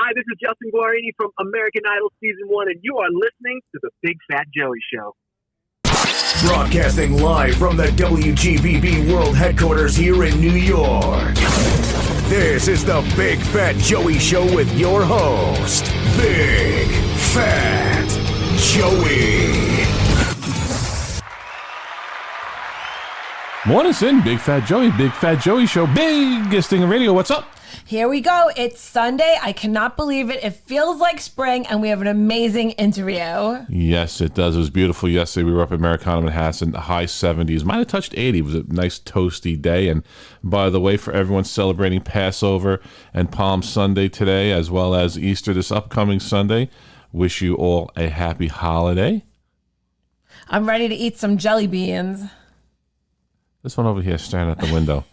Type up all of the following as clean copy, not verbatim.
Hi, this is Justin Guarini from American Idol Season 1, and you are listening to The Big Fat Joey Show. Broadcasting live from the WGBB World Headquarters here in New York. This is The Big Fat Joey Show with your host, Big Fat Joey. Morning, Sin. Big Fat Joey Show, biggest thing in radio. What's up? Here we go. It's Sunday. I cannot believe it. It feels like spring, and we have an amazing interview. Yes, it does. It was beautiful yesterday. We were up at Americana Manhattan, the high 70s. Might have touched 80. It was a nice toasty day. And by the way, for everyone celebrating Passover and Palm Sunday today, as well as Easter this upcoming Sunday, wish you all a happy holiday. I'm ready to eat some jelly beans. This one over here staring at the window.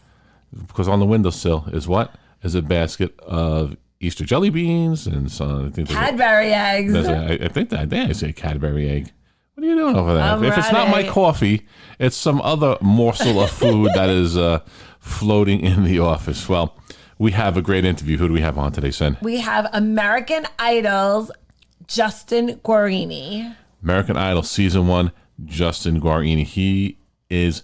Because on the windowsill is what? Is a basket of Easter jelly beans and some Cadbury eggs. I think I say Cadbury egg. What are you doing over there? I'm If it's not my coffee, it's some other morsel of food that is floating in the office. Well, we have a great interview. Who do we have on today, Sen? We have American Idol's Justin Guarini. American Idol Season 1, Justin Guarini. He is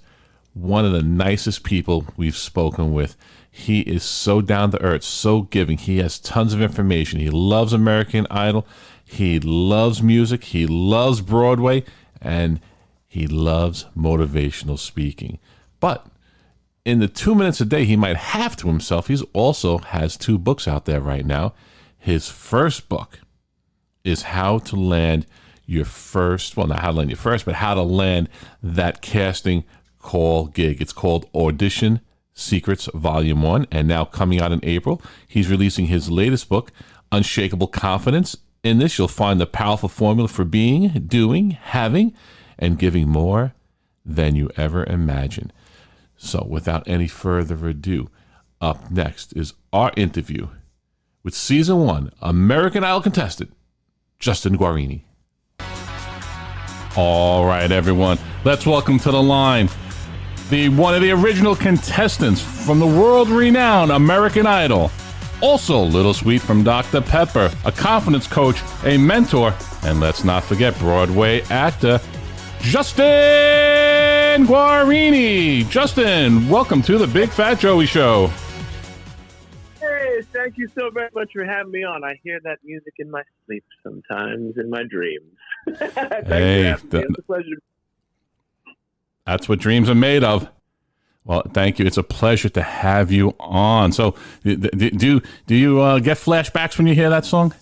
one of the nicest people we've spoken with. He is so down to earth, so giving. He has tons of information. He loves American Idol. He loves music. He loves Broadway. And he loves motivational speaking. But in the 2 minutes a day he might have to himself, he also has 2 books out there right now. His first book is How to Land Your First, well, not how to land your first, but how to land that casting call gig. It's called Audition Secrets Volume 1, and now coming out in April, he's releasing his latest book, Unshakeable Confidence. In this, you'll find the powerful formula for being, doing, having, and giving more than you ever imagined. So, without any further ado, up next is our interview with Season 1 American Idol contestant, Justin Guarini. All right, everyone, let's welcome to the line one of the original contestants from the world-renowned American Idol. Also, Little Sweet from Dr. Pepper, a confidence coach, a mentor, and let's not forget Broadway actor, Justin Guarini. Justin, welcome to the Big Fat Joey Show. Hey, thank you so very much for having me on. I hear that music in my sleep sometimes, in my dreams. Hey, it's a pleasure. That's what dreams are made of. Well, thank you. It's a pleasure to have you on. So, do you get flashbacks when you hear that song?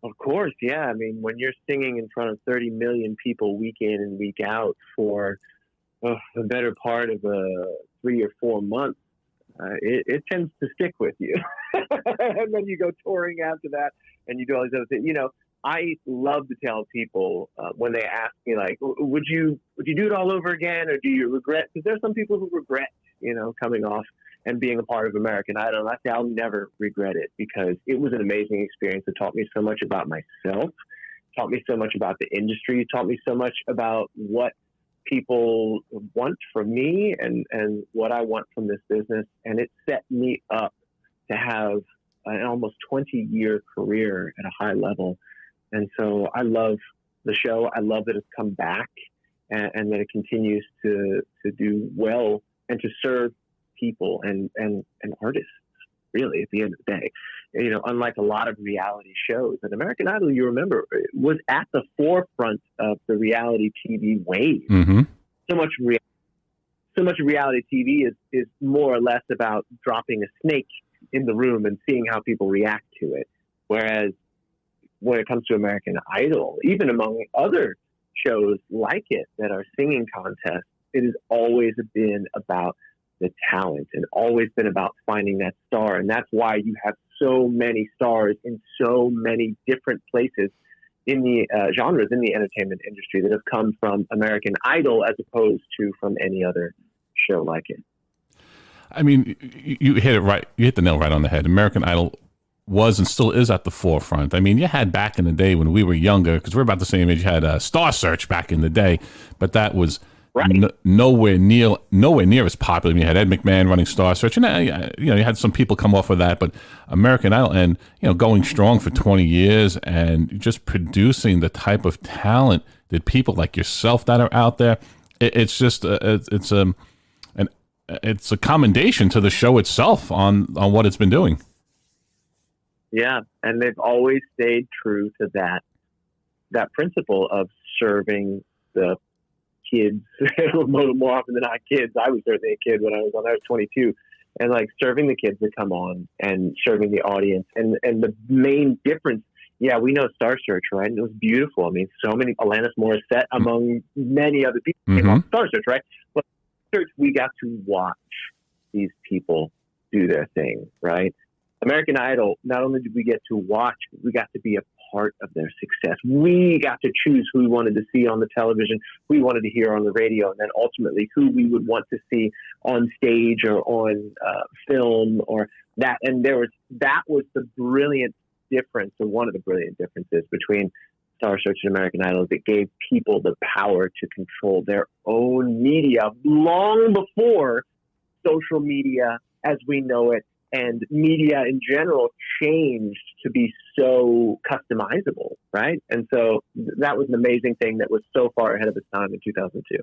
Of course, yeah. I mean, when you're singing in front of 30 million people week in and week out for the better part of 3 or 4 months, it tends to stick with you. And then you go touring after that, and you do all these other things. You know, I love to tell people when they ask me, like, would you do it all over again, or do you regret? Because there's some people who regret, coming off and being a part of American Idol. And I say I'll never regret it, because it was an amazing experience. It taught me so much about myself, taught me so much about the industry, taught me so much about what people want from me and what I want from this business. And it set me up to have an almost 20-year career at a high level. And so I love the show. I love that it's come back and that it continues to do well and to serve people and artists, really, at the end of the day. Unlike a lot of reality shows, and American Idol, you remember, was at the forefront of the reality TV wave. Mm-hmm. So much reality TV is more or less about dropping a snake in the room and seeing how people react to it. Whereas when it comes to American Idol, even among other shows like it that are singing contests, it has always been about the talent and always been about finding that star. And that's why you have so many stars in so many different places in the genres in the entertainment industry that have come from American Idol as opposed to from any other show like it. I mean, you hit it right. You hit the nail right on the head. American Idol was and still is at the forefront. I mean, you had back in the day when we were younger, because we're about the same age, you had Star Search back in the day, but that was Right. nowhere near as popular. I mean, you had Ed McMahon running Star Search, and you had some people come off of that, but American Idol, and going strong for 20 years, and just producing the type of talent that people like yourself that are out there. It's just it's a commendation to the show itself on what it's been doing. Yeah, and they've always stayed true to that principle of serving the kids more often than not kids. I was certainly a kid when I was 22, and like serving the kids that come on and serving the audience. And the main difference, yeah, we know Star Search, right? And it was beautiful. I mean, so many, Alanis Morissette among many other people came on Star Search, right? But Star Search, we got to watch these people do their thing, right? American Idol, not only did we get to watch, we got to be a part of their success. We got to choose who we wanted to see on the television, who we wanted to hear on the radio, and then ultimately who we would want to see on stage or on film or that. And that was the brilliant difference, or one of the brilliant differences between Star Search and American Idol. That gave people the power to control their own media long before social media as we know it and media in general changed to be so customizable, right? And so that was an amazing thing that was so far ahead of its time in 2002.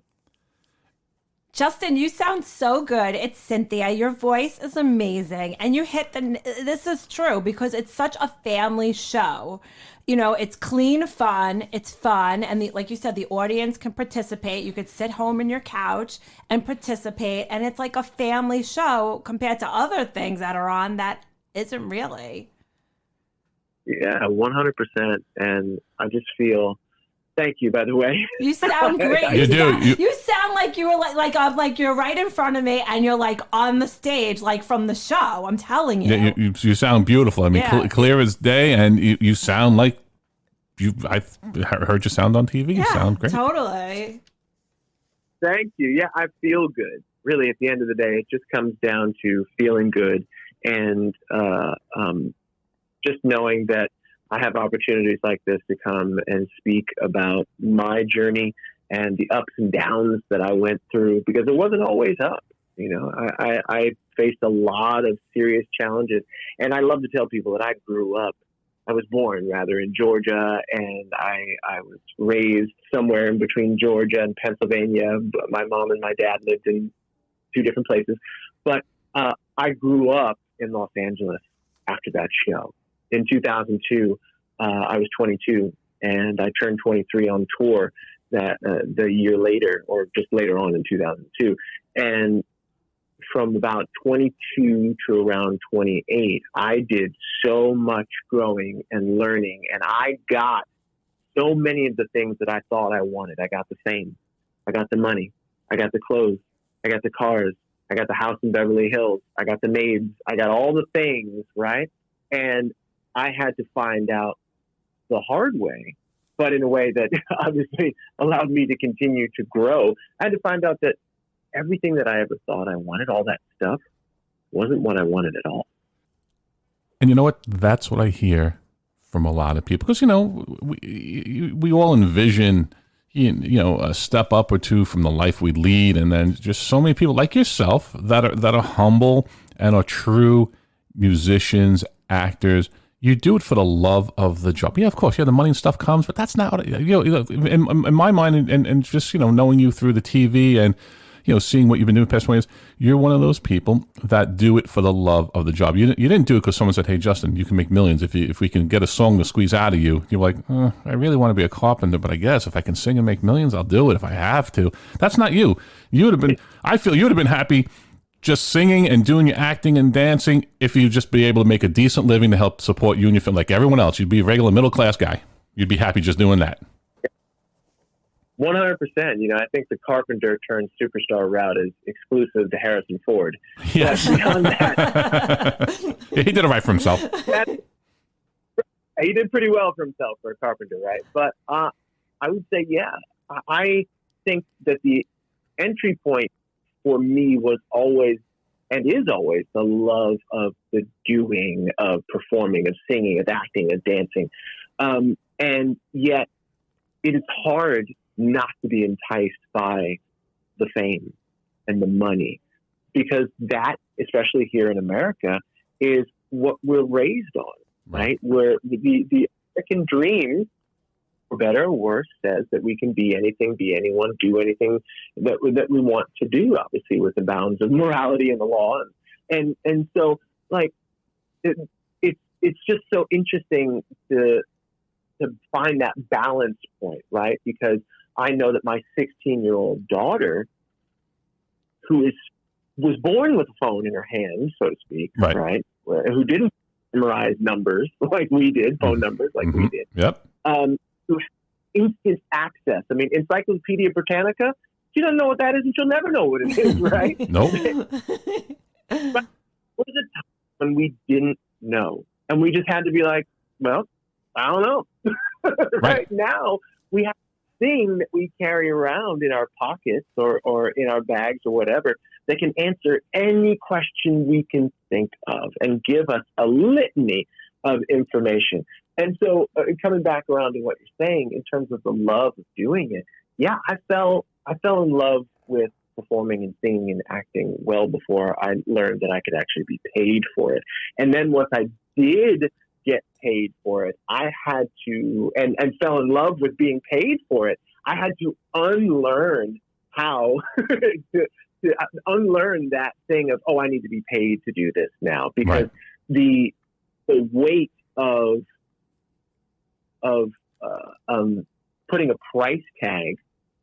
Justin, you sound so good. It's Cynthia. Your voice is amazing. And you hit this is true because it's such a family show. It's clean fun. It's fun. And like you said, the audience can participate. You could sit home in your couch and participate. And it's like a family show compared to other things that are on that isn't really. Yeah, 100%. And I just feel, thank you, by the way. You sound great. You do. You sound like you were like you're right in front of me and you're like on the stage, like from the show. I'm telling you. Yeah, you sound beautiful. I mean, clear as day, and you sound like I heard you sound on TV. You sound great. Totally. Thank you. Yeah, I feel good. Really, at the end of the day, it just comes down to feeling good and just knowing that I have opportunities like this to come and speak about my journey and the ups and downs that I went through, because it wasn't always up. I faced a lot of serious challenges, and I love to tell people that I was born rather in Georgia, and I was raised somewhere in between Georgia and Pennsylvania. My mom and my dad lived in two different places, but I grew up in Los Angeles after that show. In 2002, I was 22, and I turned 23 on tour the year later, or just later on in 2002. And from about 22 to around 28, I did so much growing and learning, and I got so many of the things that I thought I wanted. I got the fame, I got the money, I got the clothes, I got the cars, I got the house in Beverly Hills, I got the maids, I got all the things, right? And I had to find out the hard way, but in a way that obviously allowed me to continue to grow. I had to find out that everything that I ever thought I wanted, all that stuff, wasn't what I wanted at all. And you know what? That's what I hear from a lot of people, because we all envision a step up or two from the life we lead, and then just so many people like yourself that are humble and are true musicians, actors. You do it for the love of the job. Yeah, of course, the money and stuff comes, but that's not, in my mind, and just, knowing you through the TV and, seeing what you've been doing the past 20 years, you're one of those people that do it for the love of the job. You didn't do it because someone said, hey, Justin, you can make millions if we can get a song to squeeze out of you. You're like, I really want to be a carpenter, but I guess if I can sing and make millions, I'll do it if I have to. That's not you. I feel you would have been happy just singing and doing your acting and dancing if you'd just be able to make a decent living to help support you and your family like everyone else. You'd be a regular middle-class guy. You'd be happy just doing that. 100%. I think the carpenter turned superstar route is exclusive to Harrison Ford. Yes. But beyond that, he did it right for himself. He did pretty well for himself for a carpenter, right? But I would say, I think that the entry point for me was always, and is always, the love of the doing, of performing, of singing, of acting, of dancing. And yet it is hard not to be enticed by the fame and the money, because that, especially here in America, is what we're raised on, right? Where the American dream, for better or worse, says that we can be anything, be anyone, do anything that we want to do, obviously with the bounds of morality and the law. And so, like, it's just so interesting to find that balance point, right? Because I know that my 16-year-old daughter, who was born with a phone in her hand, so to speak, right? Who didn't memorize numbers like we did, phone numbers like we did. Yep. Who instant access. I mean, Encyclopedia Britannica, she doesn't know what that is and she'll never know what it is, right? Nope. But there was a time when we didn't know. And we just had to be like, well, I don't know. Right now, we have a thing that we carry around in our pockets or in our bags or whatever that can answer any question we can think of and give us a litany of information. And so coming back around to what you're saying in terms of the love of doing it, yeah, I fell in love with performing and singing and acting well before I learned that I could actually be paid for it. And then once I did get paid for it, I had to, and fell in love with being paid for it, I had to unlearn how to unlearn that thing of, oh, I need to be paid to do this now, because the weight of putting a price tag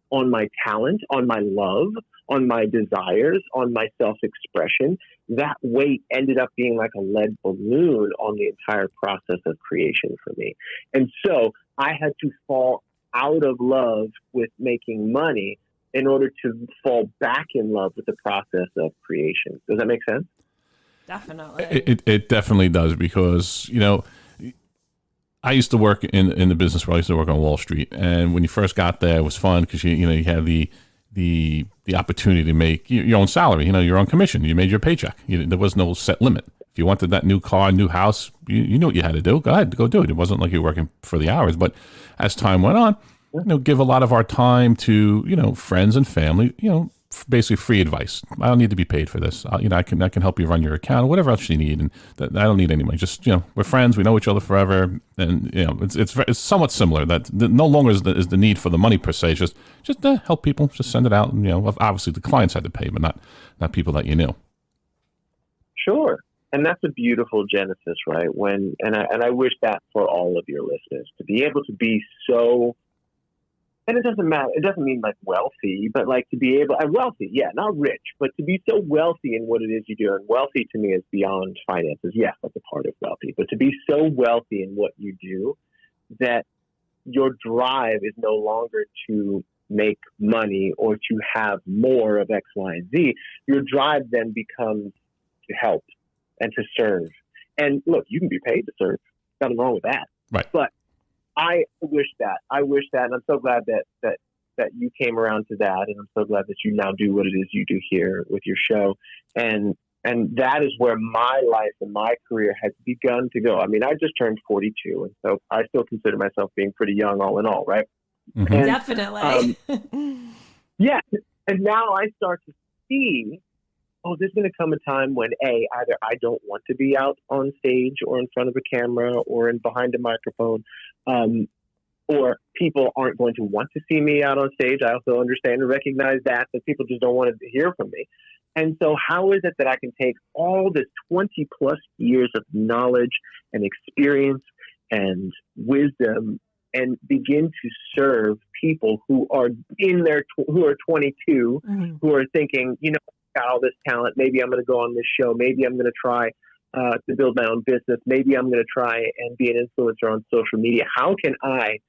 on my talent, on my love, on my desires, on my self-expression, that weight ended up being like a lead balloon on the entire process of creation for me. And so I had to fall out of love with making money in order to fall back in love with the process of creation. Does that make sense? Definitely. It definitely does, because, you know, I used to work in the business world. I used to work on Wall Street, and when you first got there, it was fun because you had the opportunity to make your own salary, your own commission. You made your paycheck. There was no set limit. If you wanted that new car, new house, you knew what you had to do. Go ahead, go do it. It wasn't like you were working for the hours. But as time went on, give a lot of our time to friends and family. Basically free advice. I don't need to be paid for this. I can help you run your account or whatever else you need, and I don't need any money. Just we're friends. We know each other forever, and it's somewhat similar. That no longer is the need for the money per se. Just help people. Just send it out, and obviously the clients had to pay, but not people that you knew. Sure, and that's a beautiful genesis, right? And I wish that for all of your listeners to be able to be so. And it doesn't matter. It doesn't mean like wealthy, but like to be able, wealthy, yeah, not rich, but to be so wealthy in what it is you do. And wealthy to me is beyond finances. Yes, that's a part of wealthy, but to be so wealthy in what you do that your drive is no longer to make money or to have more of X, Y, and Z. Your drive then becomes to help and to serve. And look, you can be paid to serve. Nothing wrong with that. Right. But I wish that, and I'm so glad that you came around to that, and I'm so glad that you now do what it is you do here with your show, and that is where my life and my career has begun to go. I mean, I just turned 42, and so I still consider myself being pretty young, all in all, right? Mm-hmm. And, definitely. yeah, and now I start to see, there's going to come a time when either I don't want to be out on stage or in front of a camera or behind a microphone, or people aren't going to want to see me out on stage. I also understand and recognize that people just don't want to hear from me. And so how is it that I can take all this 20 plus years of knowledge and experience and wisdom and begin to serve people who are who are 22, who are thinking, got all this talent. Maybe I'm going to go on this show. Maybe I'm going to try to build my own business. Maybe I'm going to try and be an influencer on social media. How can I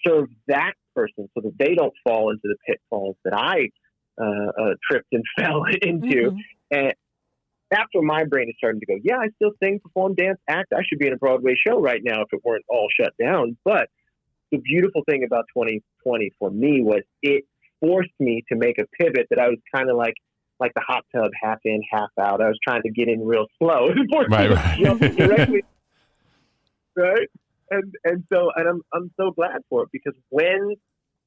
serve that person so that they don't fall into the pitfalls that I tripped and fell into? And after my brain is starting to go, yeah, I still sing, perform, dance, act. I should be in a Broadway show right now if it weren't all shut down. But the beautiful thing about 2020 for me was it forced me to make a pivot that I was kind of like the hot tub, half in, half out. I was trying to get in real slow. Right. Directly, right? And I'm so glad for it, because when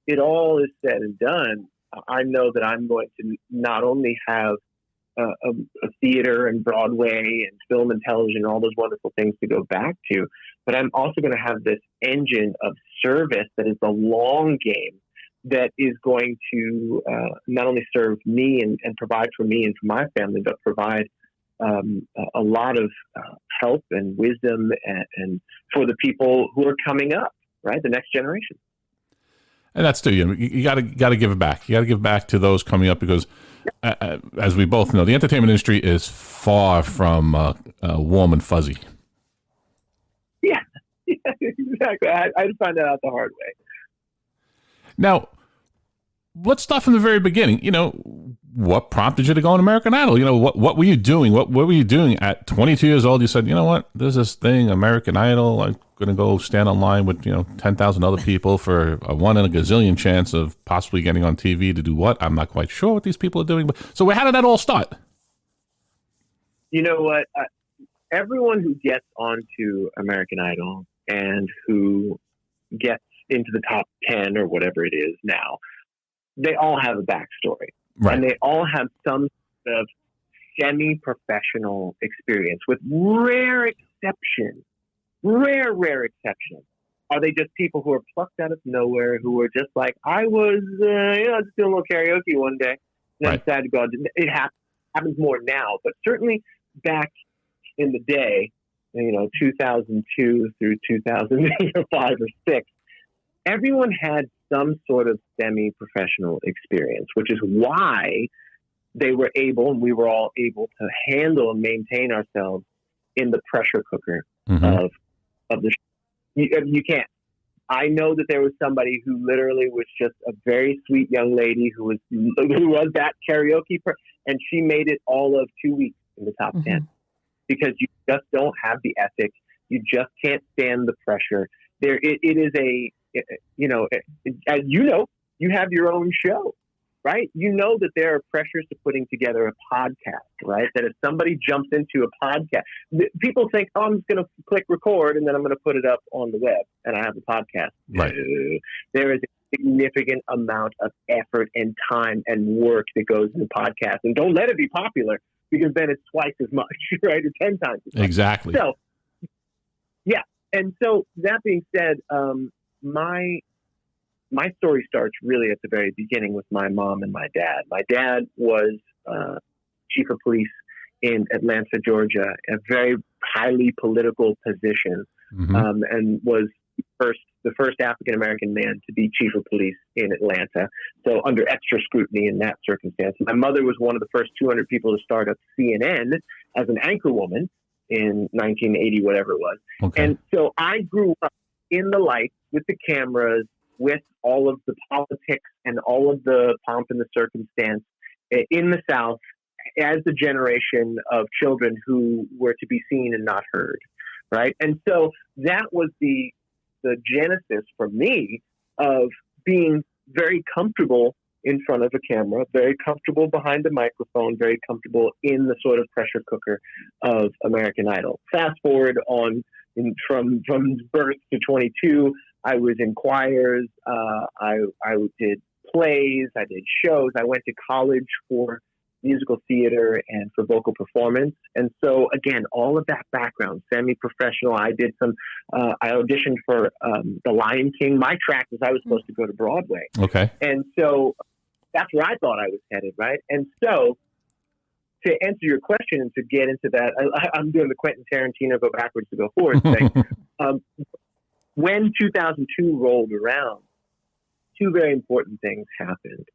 it all is said and done, I know that I'm going to not only have a theater and Broadway and film and television, all those wonderful things to go back to, but I'm also going to have this engine of service that is the long game that is going to not only serve me and provide for me and for my family, but provide a lot of help and wisdom and for the people who are coming up, right? The next generation. And that's too, you got to give it back. You got to give back to those coming up because, as we both know, the entertainment industry is far from warm and fuzzy. Yeah, exactly. I found that out the hard way. Now, let's start from the very beginning. What prompted you to go on American Idol? What were you doing? What were you doing at 22 years old? You said, you know what, there's this thing, American Idol. I'm going to go stand online with, 10,000 other people for a 1 in a gazillion chance of possibly getting on TV to do what? I'm not quite sure what these people are doing. So how did that all start? You know what? Everyone who gets onto American Idol and who gets into the top 10 or whatever it is now, they all have a backstory. Right. And they all have some sort of semi-professional experience with rare exception, are they just people who are plucked out of nowhere, who are just like, I was, just doing a little karaoke one day, and I decided to go. It happens more now, but certainly back in the day, 2002 through 2005 or 6, everyone had some sort of semi-professional experience, which is why they were able, and we were all able to handle and maintain ourselves in the pressure cooker of the show. You can't. I know that there was somebody who literally was just a very sweet young lady who was that karaoke and she made it all of 2 weeks in the top 10 because you just don't have the ethic. You just can't stand the pressure. It is as you have your own show, right? You know that there are pressures to putting together a podcast, right? That if somebody jumps into a podcast, people think, oh, I'm just going to click record and then I'm going to put it up on the web and I have a podcast. Right. There is a significant amount of effort and time and work that goes into podcasts. And don't let it be popular because then it's twice as much, right? Or 10 times as much. Exactly. So, yeah. And so that being said, my story starts really at the very beginning with my mom and my dad. My dad was chief of police in Atlanta, Georgia, a very highly political position, and was the first African-American man to be chief of police in Atlanta. So under extra scrutiny in that circumstance. My mother was one of the first 200 people to start up CNN as an anchor woman in 1980, whatever it was. Okay. And so I grew up in the lights with the cameras, with all of the politics and all of the pomp and the circumstance in the South as a generation of children who were to be seen and not heard, right? And so that was the genesis for me of being very comfortable in front of a camera, very comfortable behind a microphone, very comfortable in the sort of pressure cooker of American Idol. Fast forward on from birth to 22, I was in choirs. I did plays. I did shows. I went to college for musical theater and for vocal performance. And so, again, all of that background, semi-professional. I did some. I auditioned for The Lion King. My track was I was supposed to go to Broadway. Okay. And so that's where I thought I was headed, right? And so, to answer your question and to get into that, I'm doing the Quentin Tarantino go backwards to go forward thing. When 2002 rolled around, two very important things happened.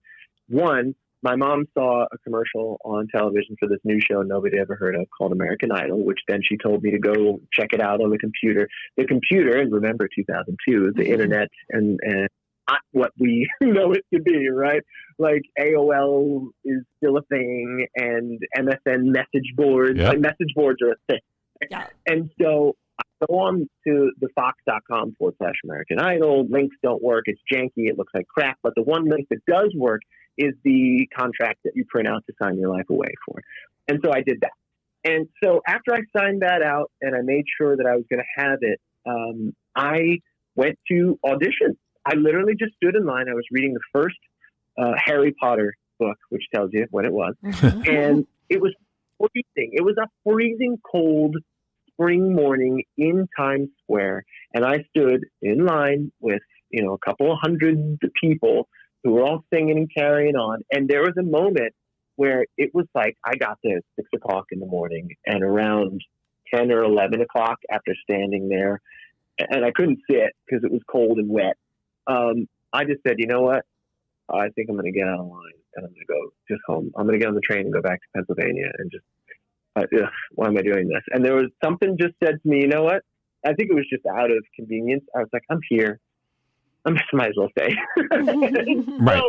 One, my mom saw a commercial on television for this new show nobody ever heard of called American Idol, which then she told me to go check it out on the computer. The computer, and remember 2002, the internet and not what we know it to be, right? Like AOL is still a thing and MSN message boards. Yep. Like message boards are a thing. Yeah. And so I go on to the fox.com/American Idol. Links don't work. It's janky. It looks like crap. But the one link that does work is the contract that you print out to sign your life away for. And so I did that. And so after I signed that out and I made sure that I was going to have it, I went to audition. I literally just stood in line. I was reading the first Harry Potter book, which tells you when it was. And it was freezing. It was a freezing cold spring morning in Times Square. And I stood in line with, a couple of hundred people who were all singing and carrying on. And there was a moment where it was like, I got there at 6 o'clock in the morning, and around 10 or 11 o'clock, after standing there, and I couldn't sit because it was cold and wet, I just said, you know what? I think I'm going to get out of line, and I'm going to go just home. I'm going to get on the train and go back to Pennsylvania and just, why am I doing this? And there was something just said to me, you know what? I think it was just out of convenience. I was like, I'm here. I might as well stay. Right.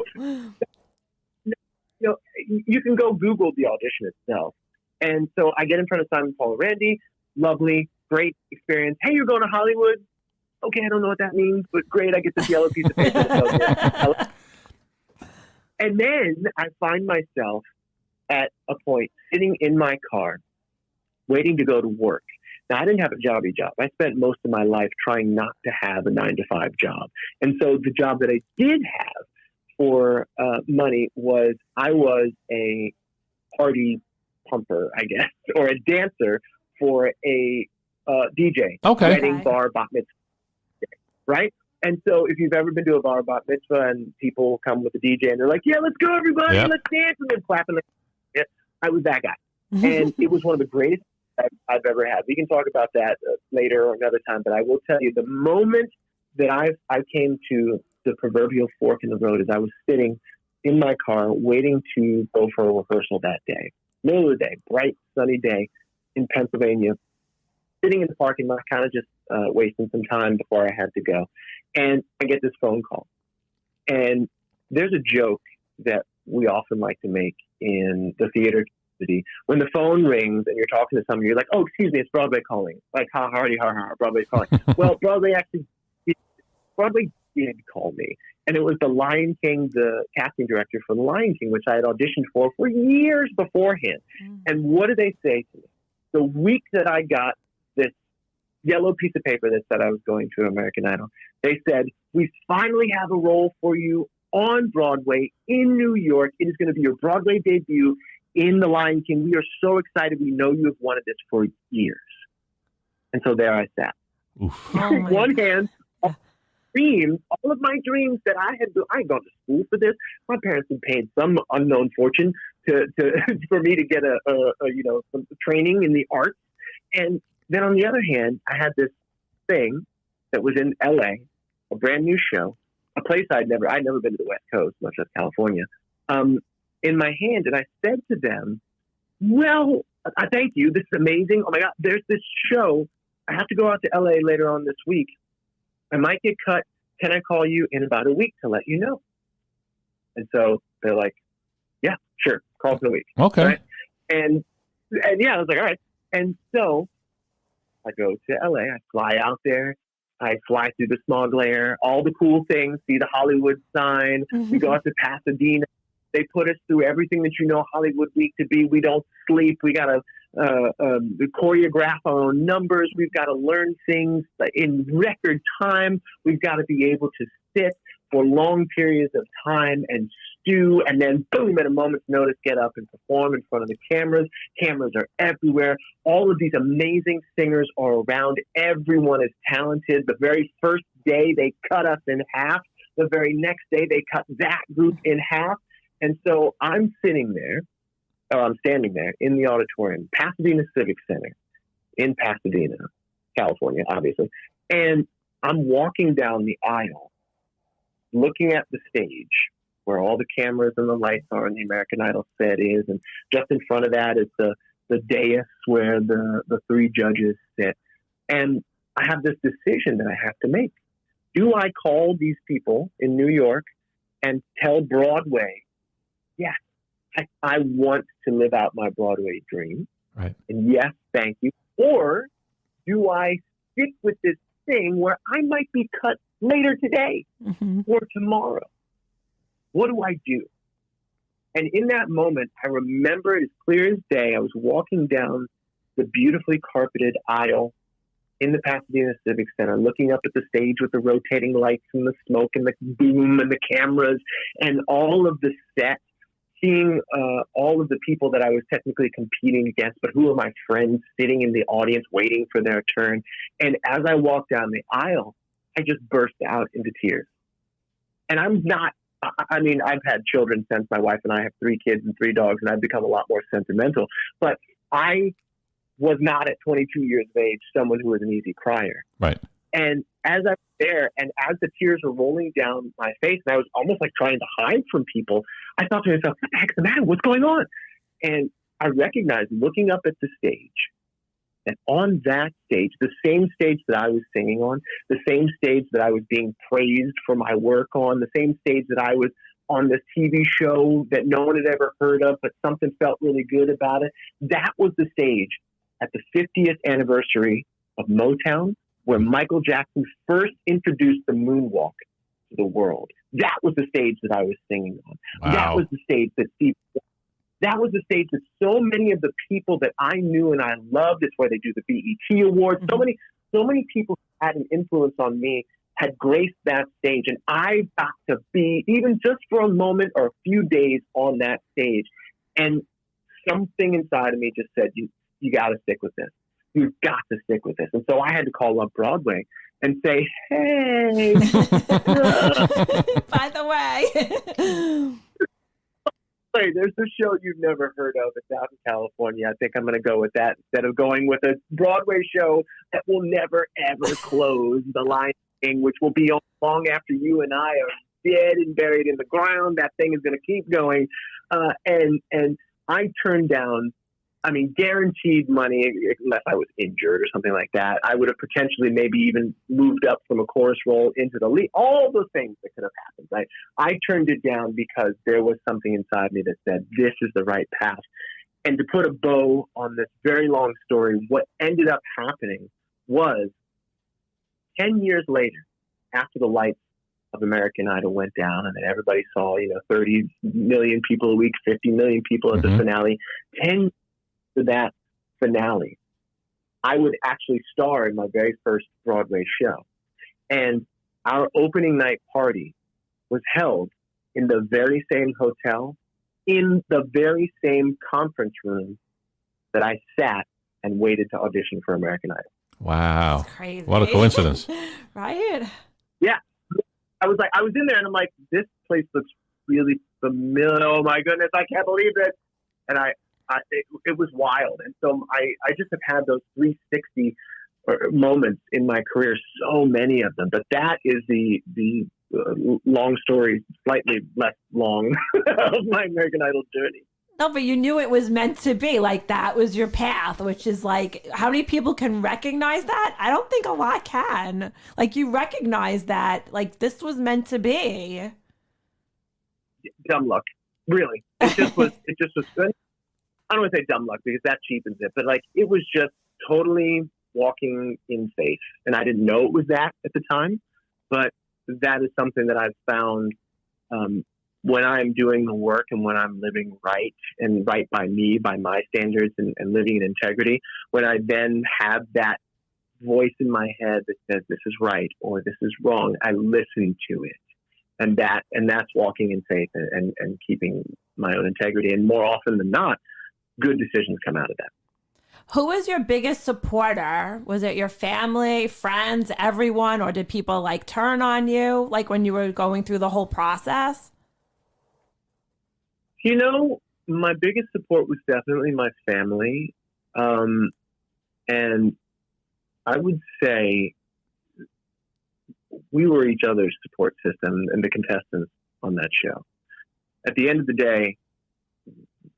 So, you can go Google the audition itself. And so I get in front of Simon, Paul, and Randy. Lovely, great experience. Hey, you're going to Hollywood? Okay, I don't know what that means, but great. I get this yellow piece of paper that tells me. And then I find myself at a point sitting in my car, waiting to go to work. Now, I didn't have a jobby job. I spent most of my life trying not to have a 9-to-5 job. And so the job that I did have for money was, I was a party pumper, I guess, or a dancer for a DJ. Okay. Wedding, bar, bat mitzvah, right? And so if you've ever been to a bar, bat mitzvah, and people come with a DJ and they're like, yeah, let's go, everybody, let's dance, and they're clapping. I was that guy. And it was one of the greatest I've ever had. We can talk about that later or another time, but I will tell you, the moment that I came to the proverbial fork in the road is I was sitting in my car waiting to go for a rehearsal that day. Middle of the day, bright, sunny day in Pennsylvania, sitting in the parking lot, kind of just wasting some time before I had to go. And I get this phone call. And there's a joke that we often like to make in the theater community. When the phone rings and you're talking to someone, you're like, oh, excuse me, it's Broadway calling. Like, hardy, Broadway's calling. Well, Broadway did call me. And it was the Lion King, the casting director for the Lion King, which I had auditioned for years beforehand. And what did they say to me? The week that I got this yellow piece of paper that said I was going to American Idol, they said, we finally have a role for you on Broadway in New York. It is going to be your Broadway debut in The Lion King. We are so excited. We know you have wanted this for years. And so there I sat. Oof. One hand, dreams, all of my dreams that I had gone to school for this. My parents had paid some unknown fortune to for me to get some training in the arts. And then on the other hand, I had this thing that was in LA, a brand new show, a place I'd never been to the West Coast, much less California, in my hand. And I said to them, well, I thank you. This is amazing. Oh my God, there's this show. I have to go out to LA later on this week. I might get cut. Can I call you in about a week to let you know? And so they're like, yeah, sure. Call us in a week. Okay. Right? And yeah, I was like, all right. And so I go to LA. I fly out there. I fly through the smog layer, all the cool things, see the Hollywood sign. We go out to Pasadena. They put us through everything that Hollywood Week to be. We don't sleep. We got to choreograph our own numbers. We've got to learn things in record time. We've got to be able to sit for long periods of time and stew, and then boom, at a moment's notice, get up and perform in front of the cameras. Cameras are everywhere. All of these amazing singers are around. Everyone is talented. The very first day they cut us in half. The very next day they cut that group in half. And so I'm standing there in the auditorium, Pasadena Civic Center in Pasadena, California, obviously. And I'm walking down the aisle, looking at the stage where all the cameras and the lights are and the American Idol set is. And just in front of that is the dais where the three judges sit. And I have this decision that I have to make. Do I call these people in New York and tell Broadway, yes, I want to live out my Broadway dream. Right. And yes, thank you. Or do I stick with this thing where I might be cut later today or tomorrow? What do I do? And in that moment, I remember it as clear as day. I was walking down the beautifully carpeted aisle in the Pasadena Civic Center, looking up at the stage with the rotating lights and the smoke and the boom and the cameras and all of the set, seeing all of the people that I was technically competing against, but who are my friends sitting in the audience waiting for their turn. And as I walked down the aisle, I just burst out into tears. And I'm not, I mean, I've had children since. My wife and I have 3 kids and 3 dogs, and I've become a lot more sentimental. But I was not at 22 years of age someone who was an easy crier. Right. And as I was there, and as the tears were rolling down my face, and I was almost like trying to hide from people, I thought to myself, what the heck's the matter? What's going on? And I recognized, looking up at the stage, that on that stage, the same stage that I was singing on, the same stage that I was being praised for my work on, the same stage that I was on this TV show that no one had ever heard of, but something felt really good about it, that was the stage at the 50th anniversary of Motown, where Michael Jackson first introduced the moonwalk to the world. That was the stage that I was singing on. Wow. That was the stage that was the stage that so many of the people that I knew and I loved, it's where they do the BET Awards. Mm-hmm. So many people who had an influence on me had graced that stage. And I got to be, even just for a moment or a few days, on that stage. And something inside of me just said, you got to stick with this. You've got to stick with this. And so I had to call up Broadway and say, hey. By the way. Hey, there's a show you've never heard of. It's out in California. I think I'm going to go with that instead of going with a Broadway show that will never, ever close, The Lion King, which will be on long after you and I are dead and buried in the ground. That thing is going to keep going. And I turned down, guaranteed money, unless I was injured or something like that. I would have potentially maybe even moved up from a chorus role into the lead. All those things that could have happened. Right? I turned it down because there was something inside me that said, this is the right path. And to put a bow on this very long story, what ended up happening was 10 years later, after the lights of American Idol went down and then everybody saw, 30 million people a week, 50 million people at the finale, 10 to that finale, I would actually star in my very first Broadway show. And our opening night party was held in the very same hotel, in the very same conference room that I sat and waited to audition for American Idol. Wow. That's crazy. What a coincidence. Right? Yeah. I was in there and I'm like, this place looks really familiar. Oh my goodness, I can't believe it. And it was wild. And so I just have had those 360 moments in my career, so many of them. But that is the long story, slightly less long, of my American Idol journey. No, but you knew it was meant to be. Like, that was your path, which is like, how many people can recognize that? I don't think a lot can. Like, you recognize that, like, this was meant to be. Dumb luck. Really. It just was good. I don't want to say dumb luck because that cheapens it, but like, it was just totally walking in faith. And I didn't know it was that at the time, but that is something that I've found, when I'm doing the work and when I'm living right and right by me, by my standards and living in integrity, when I then have that voice in my head that says this is right or this is wrong, I listen to it. And that's walking in faith and keeping my own integrity. And more often than not, good decisions come out of that. Who was your biggest supporter? Was it your family, friends, everyone, or did people like turn on you like when you were going through the whole process? My biggest support was definitely my family. And I would say we were each other's support system and the contestants on that show. At the end of the day,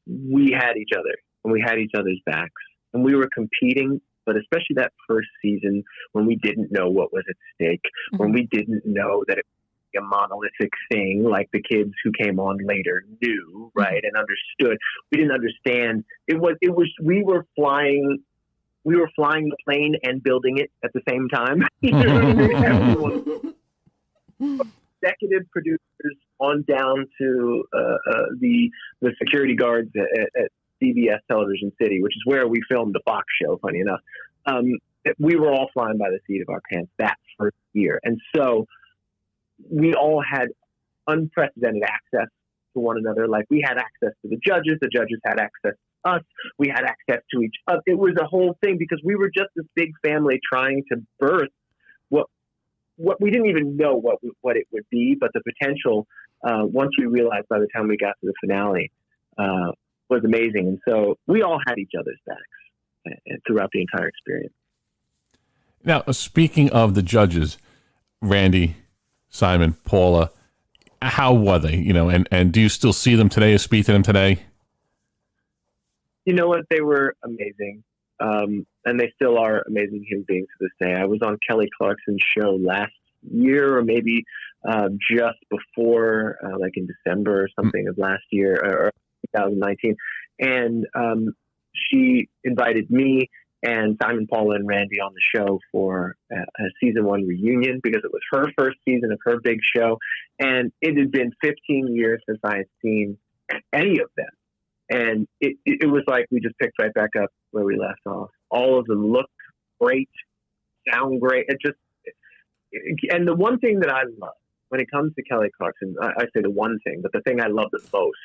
we had each other and we had each other's backs and we were competing, but especially that first season when we didn't know what was at stake, when we didn't know that it was a monolithic thing like the kids who came on later knew, right, and understood. We didn't understand. We were flying the plane and building it at the same time. You know what I mean? Everyone, executive producers on down to the security guards at CBS Television City, which is where we filmed the Fox show, funny enough. we were all flying by the seat of our pants that first year. And so we all had unprecedented access to one another. Like, we had access to the judges had access to us, we had access to each other. It was a whole thing because we were just this big family trying to birth what we didn't even know what it would be, but the potential, once we realized by the time we got to the finale, was amazing. And so we all had each other's backs throughout the entire experience. Now, speaking of the judges, Randy, Simon, Paula, how were they? You know, and do you still see them today or speak to them today? You know what? They were amazing. And they still are amazing human beings to this day. I was on Kelly Clarkson's show last year, or maybe just before, like in December or something of last year, or 2019. And she invited me and Simon, Paula, and Randy on the show for a season 1 reunion because it was her first season of her big show. And it had been 15 years since I had seen any of them. And it was like we just picked right back up where we left off. All of them look great, sound great. And the one thing that I love when it comes to Kelly Clarkson, I say the one thing, but the thing I love the most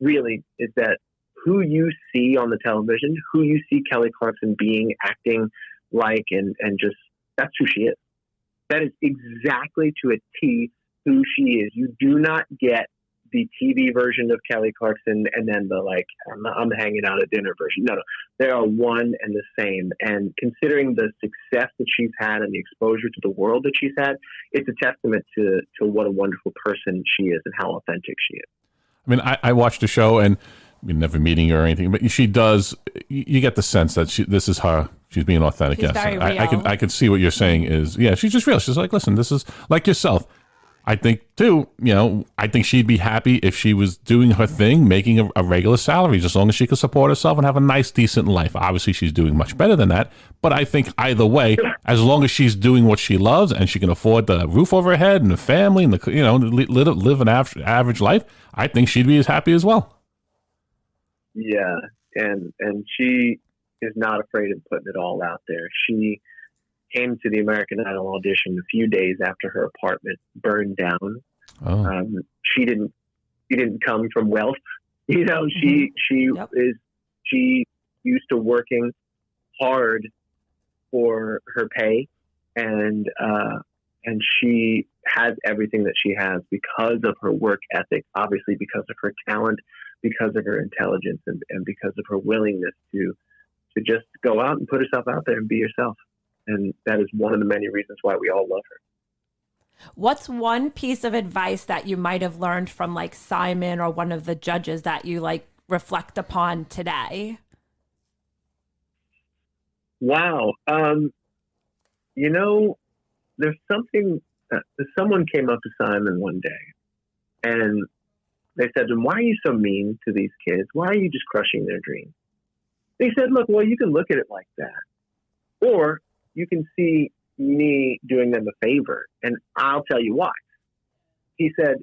really is that who you see on the television, who you see Kelly Clarkson being, acting like, and just, that's who she is. That is exactly to a T who she is. You do not get the TV version of Kelly Clarkson and then the I'm hanging out at dinner version. No, they are one and the same. And considering the success that she's had and the exposure to the world that she's had, it's a testament to what a wonderful person she is and how authentic she is. I mean, I watched the show, and never meeting her or anything, but she does. You get the sense that this is her. She's being authentic. She's yes, very real. I could see what you're saying is, yeah, she's just real. She's like, listen, this is like yourself. I think too, I think she'd be happy if she was doing her thing, making a regular salary, as long as she could support herself and have a nice, decent life. Obviously, she's doing much better than that. But I think either way, as long as she's doing what she loves and she can afford the roof over her head and the family and live an average life, I think she'd be as happy as well. Yeah, and she is not afraid of putting it all out there. She came to the American Idol audition a few days after her apartment burned down. Oh. She didn't come from wealth. She used to working hard for her pay, and she has everything that she has because of her work ethic, obviously because of her talent, because of her intelligence, and because of her willingness to just go out and put herself out there and be herself. And that is one of the many reasons why we all love her. What's one piece of advice that you might have learned from Simon or one of the judges that you reflect upon today? Wow. There's something, someone came up to Simon one day and they said to him, "Why are you so mean to these kids? Why are you just crushing their dreams?" They said, "Look, well, you can look at it like that. Or you can see me doing them a favor, and I'll tell you why." He said,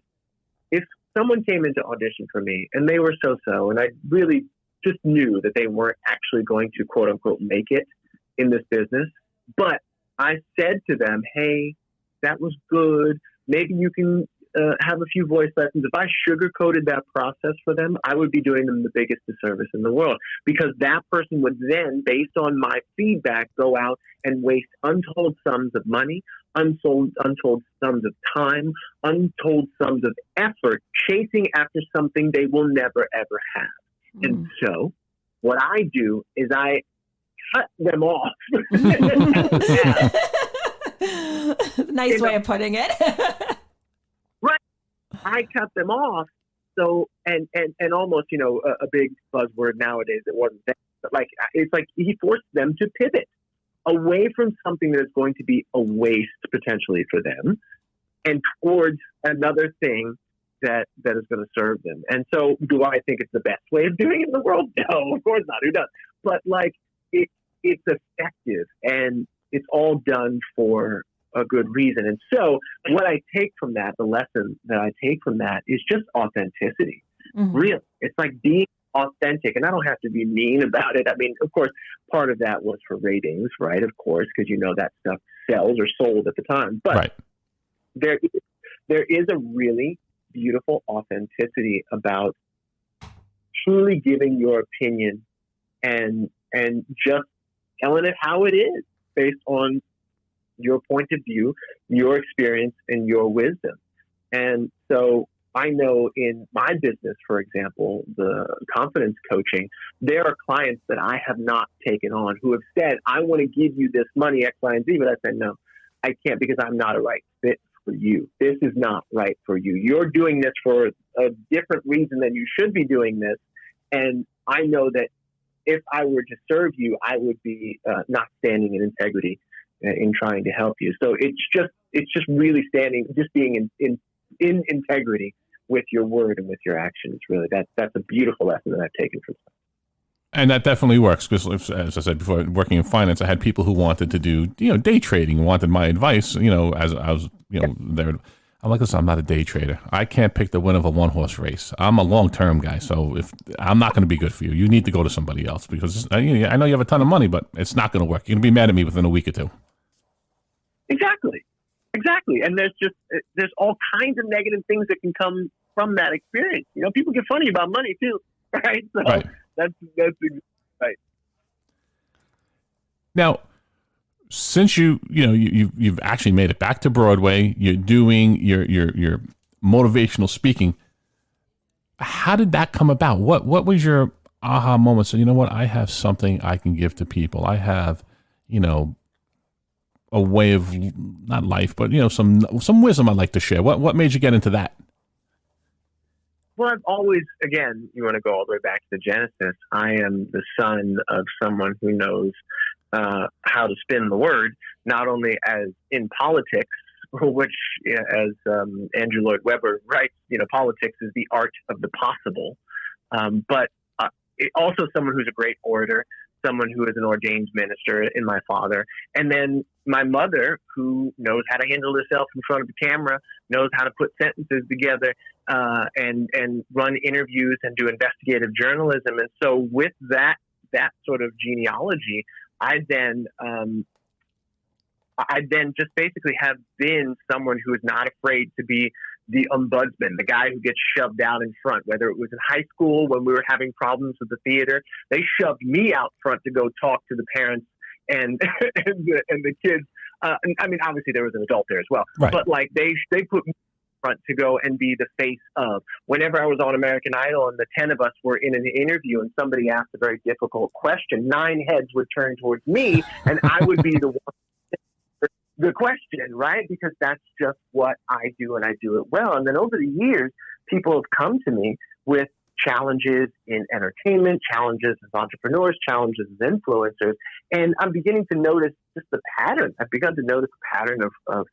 if someone came into audition for me and they were so-so, and I really just knew that they weren't actually going to, quote unquote, make it in this business, but I said to them, "Hey, that was good. Maybe you can have a few voice lessons." If I sugarcoated that process for them, I would be doing them the biggest disservice in the world, because that person would then, based on my feedback, go out and waste untold sums of money, untold sums of time, untold sums of effort chasing after something they will never, ever have. And so what I do is I cut them off. Nice way of putting it. Right. I cut them off. So, and almost, a big buzzword nowadays that wasn't there, but it's like he forced them to pivot away from something that is going to be a waste potentially for them and towards another thing that is going to serve them. And so do I think it's the best way of doing it in the world? No, of course not. Who does? But it's effective, and it's all done for a good reason. And so what I take from that, the lesson that I take from that is just authenticity. Mm-hmm. Really. It's like being authentic, and I don't have to be mean about it. I mean, of course, part of that was for ratings, right? Of course, because that stuff sells or sold at the time. But right. there is a really beautiful authenticity about truly giving your opinion and just telling it how it is based on your point of view, your experience, and your wisdom. And so I know in my business, for example, the confidence coaching, there are clients that I have not taken on who have said, I want to give you this money, X, Y, and Z. But I said, no, I can't, because I'm not a right fit for you. This is not right for you. You're doing this for a different reason than you should be doing this. And I know that if I were to serve you, I would be not standing in integrity in trying to help you. So it's just really being in integrity with your word and with your actions. Really, that's a beautiful lesson that I've taken from that. And that definitely works, because, as I said before, working in finance, I had people who wanted to do, day trading, wanted my advice, as I was, there. I'm like, listen, I'm not a day trader. I can't pick the winner of a one-horse race. I'm a long-term guy, so if I'm not going to be good for you, you need to go to somebody else, because I know you have a ton of money, but it's not going to work. You're going to be mad at me within a week or two. Exactly. And there's all kinds of negative things that can come from that experience. People get funny about money too, right? So right. That's right. Now, since you've actually made it back to Broadway, you're doing your motivational speaking. How did that come about? What was your aha moment? So, you know what, I have something I can give to people. I have, a way of not life, but some wisdom I'd like to share. What made you get into that? Well, I've always, again, you want to go all the way back to the Genesis. I am the son of someone who knows how to spin the word, not only as in politics, which, as Andrew Lloyd Webber writes, politics is the art of the possible, but also someone who's a great orator, someone who is an ordained minister in my father, and then my mother, who knows how to handle herself in front of the camera, knows how to put sentences together, and run interviews and do investigative journalism. And so with that sort of genealogy, I then just basically have been someone who is not afraid to be the ombudsman, the guy who gets shoved out in front. Whether it was in high school when we were having problems with the theater, they shoved me out front to go talk to the parents and the kids. I mean, obviously there was an adult there as well, right. But like they put me front to go and be the face of. Whenever I was on American Idol and the 10 of us were in an interview and somebody asked a very difficult question, 9 heads would turn towards me and I would be the one the question, right? Because that's just what I do and I do it well. And then over the years, people have come to me with challenges in entertainment, challenges as entrepreneurs, challenges as influencers. And I'm beginning to notice just the pattern. I've begun to notice the pattern of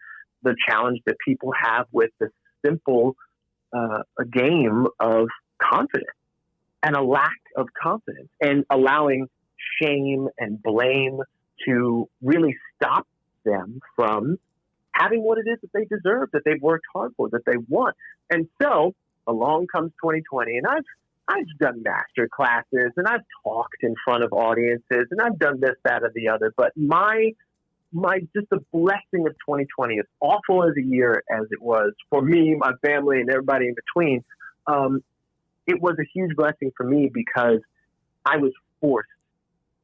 the challenge that people have with the simple a game of confidence and a lack of confidence, and allowing shame and blame to really stop them from having what it is that they deserve, that they've worked hard for, that they want. And so along comes 2020, and I've done master classes, and I've talked in front of audiences, and I've done this, that, or the other. But my just the blessing of 2020, as awful as a year as it was for me, my family, and everybody in between, it was a huge blessing for me because I was forced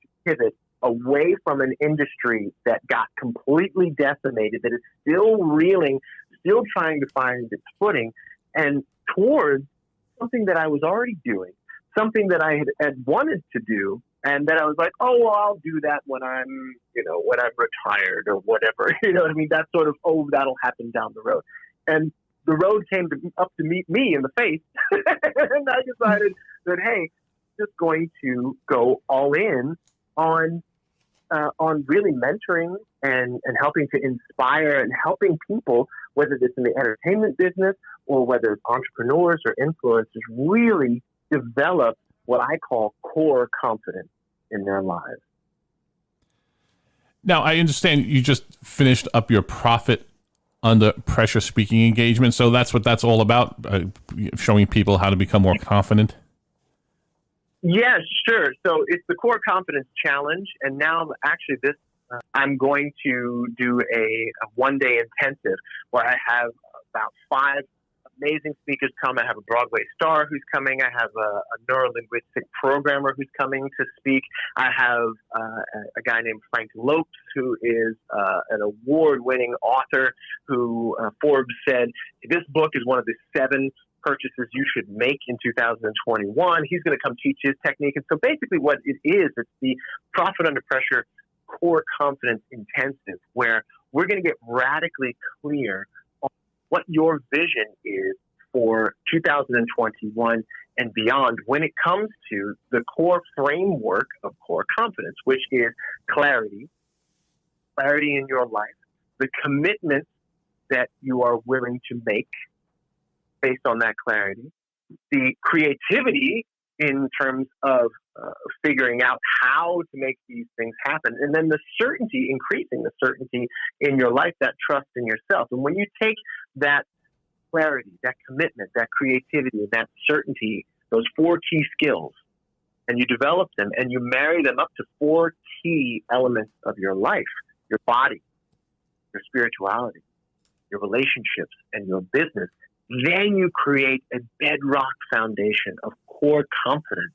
to pivot away from an industry that got completely decimated, that is still reeling, still trying to find its footing, and towards something that I was already doing, something that I had wanted to do, and that I was like, oh, well, I'll do that when I'm retired or whatever. You know what I mean? That sort of, oh, that'll happen down the road. And the road came up to meet me in the face, and I decided that, hey, I'm just going to go all in on really mentoring and helping to inspire and helping people, whether it's in the entertainment business or whether it's entrepreneurs or influencers, really develop what I call core confidence in their lives. Now, I understand you just finished up your Profit Under Pressure speaking engagement, so that's what that's all about, showing people how to become more confident? Yeah, sure. So it's the Core Confidence Challenge, and now actually I'm going to do a one-day intensive where I have about 5 amazing speakers come. I have a Broadway star who's coming. I have a neuro-linguistic programmer who's coming to speak. I have a guy named Frank Lopes, who is an award-winning author who Forbes said this book is one of the 7 purchases you should make in 2021. He's going to come teach his technique. And so basically what it is, it's the Profit Under Pressure Core Confidence Intensive, where we're going to get radically clear on what your vision is for 2021 and beyond when it comes to the core framework of core confidence, which is clarity in your life, the commitments that you are willing to make based on that clarity, the creativity in terms of figuring out how to make these things happen, and then the certainty, increasing the certainty in your life, that trust in yourself. And when you take that clarity, that commitment, that creativity, and that certainty, those 4 key skills, and you develop them and you marry them up to 4 key elements of your life, your body, your spirituality, your relationships, and your business, then you create a bedrock foundation of core confidence,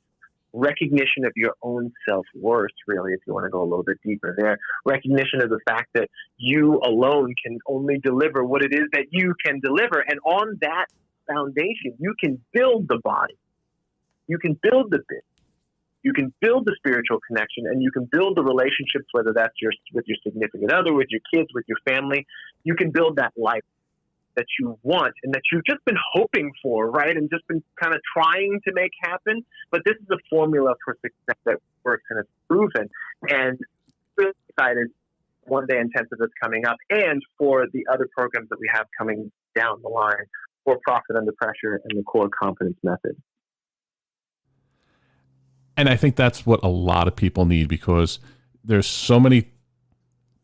recognition of your own self-worth, really, if you want to go a little bit deeper there, recognition of the fact that you alone can only deliver what it is that you can deliver. And on that foundation, you can build the body, you can build the business, you can build the spiritual connection, and you can build the relationships, whether that's with your significant other, with your kids, with your family. You can build that life that you want and that you've just been hoping for, right? And just been kind of trying to make happen. But this is a formula for success that works and it's proven. And really excited one day intensive that's coming up, and for the other programs that we have coming down the line for Profit Under Pressure and the Core Confidence Method. And I think that's what a lot of people need, because there's so many,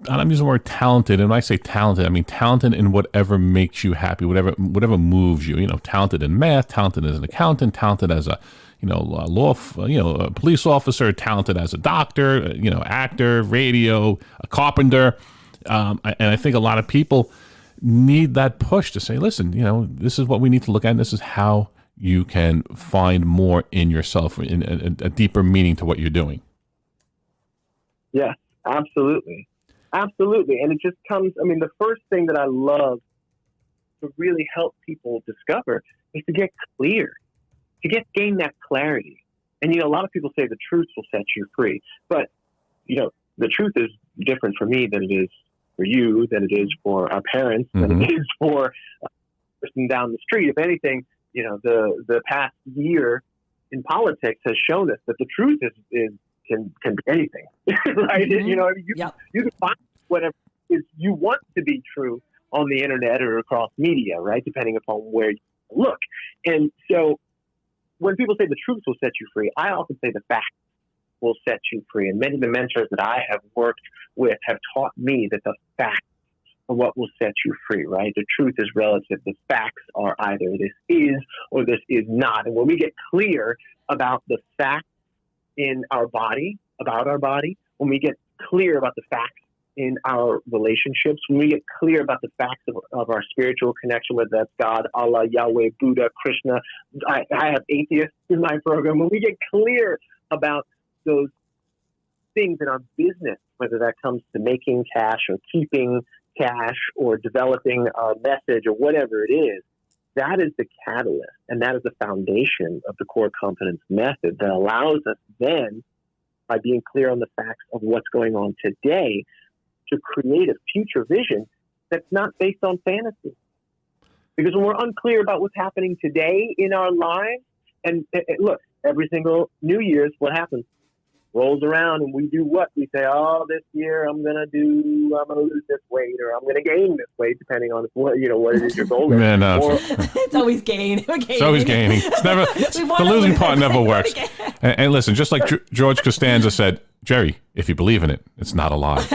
and I'm using the word talented, and when I say talented, I mean talented in whatever makes you happy, whatever moves you. You know, talented in math, talented as an accountant, talented as a a police officer, talented as a doctor, actor, radio, a carpenter. And I think a lot of people need that push to say, listen, this is what we need to look at, and this is how you can find more in yourself, in a deeper meaning to what you're doing. Yes, absolutely. Absolutely. And it just comes, the first thing that I love to really help people discover is to get clear, gain that clarity. And, a lot of people say the truth will set you free. But, the truth is different for me than it is for you, than it is for our parents, than it is for a person down the street. If anything, the past year in politics has shown us that the truth can be anything, right? Mm-hmm. You can find whatever is you want to be true on the internet or across media, right? Depending upon where you look. And so when people say the truth will set you free, I often say the facts will set you free. And many of the mentors that I have worked with have taught me that the facts are what will set you free, right? The truth is relative. The facts are either this is or this is not. And when we get clear about the facts in our body, about our body, when we get clear about the facts in our relationships, when we get clear about the facts of our spiritual connection, whether that's God, Allah, Yahweh, Buddha, Krishna, I have atheists in my program. When we get clear about those things in our business, whether that comes to making cash or keeping cash or developing a message or whatever it is, that is the catalyst, and that is the foundation of the Core Confidence Method that allows us then, by being clear on the facts of what's going on today, to create a future vision that's not based on fantasy. Because when we're unclear about what's happening today in our lives, and look, every single New Year's, what happens? Rolls around and we do what? We say, oh, this year I'm going to lose this weight, or I'm going to gain this weight, depending on what it is your goal is. Man, no, it's always gain. It's always gaining. It's never, the losing part never works. And listen, just like George Costanza said, Jerry, if you believe in it, it's not a lie.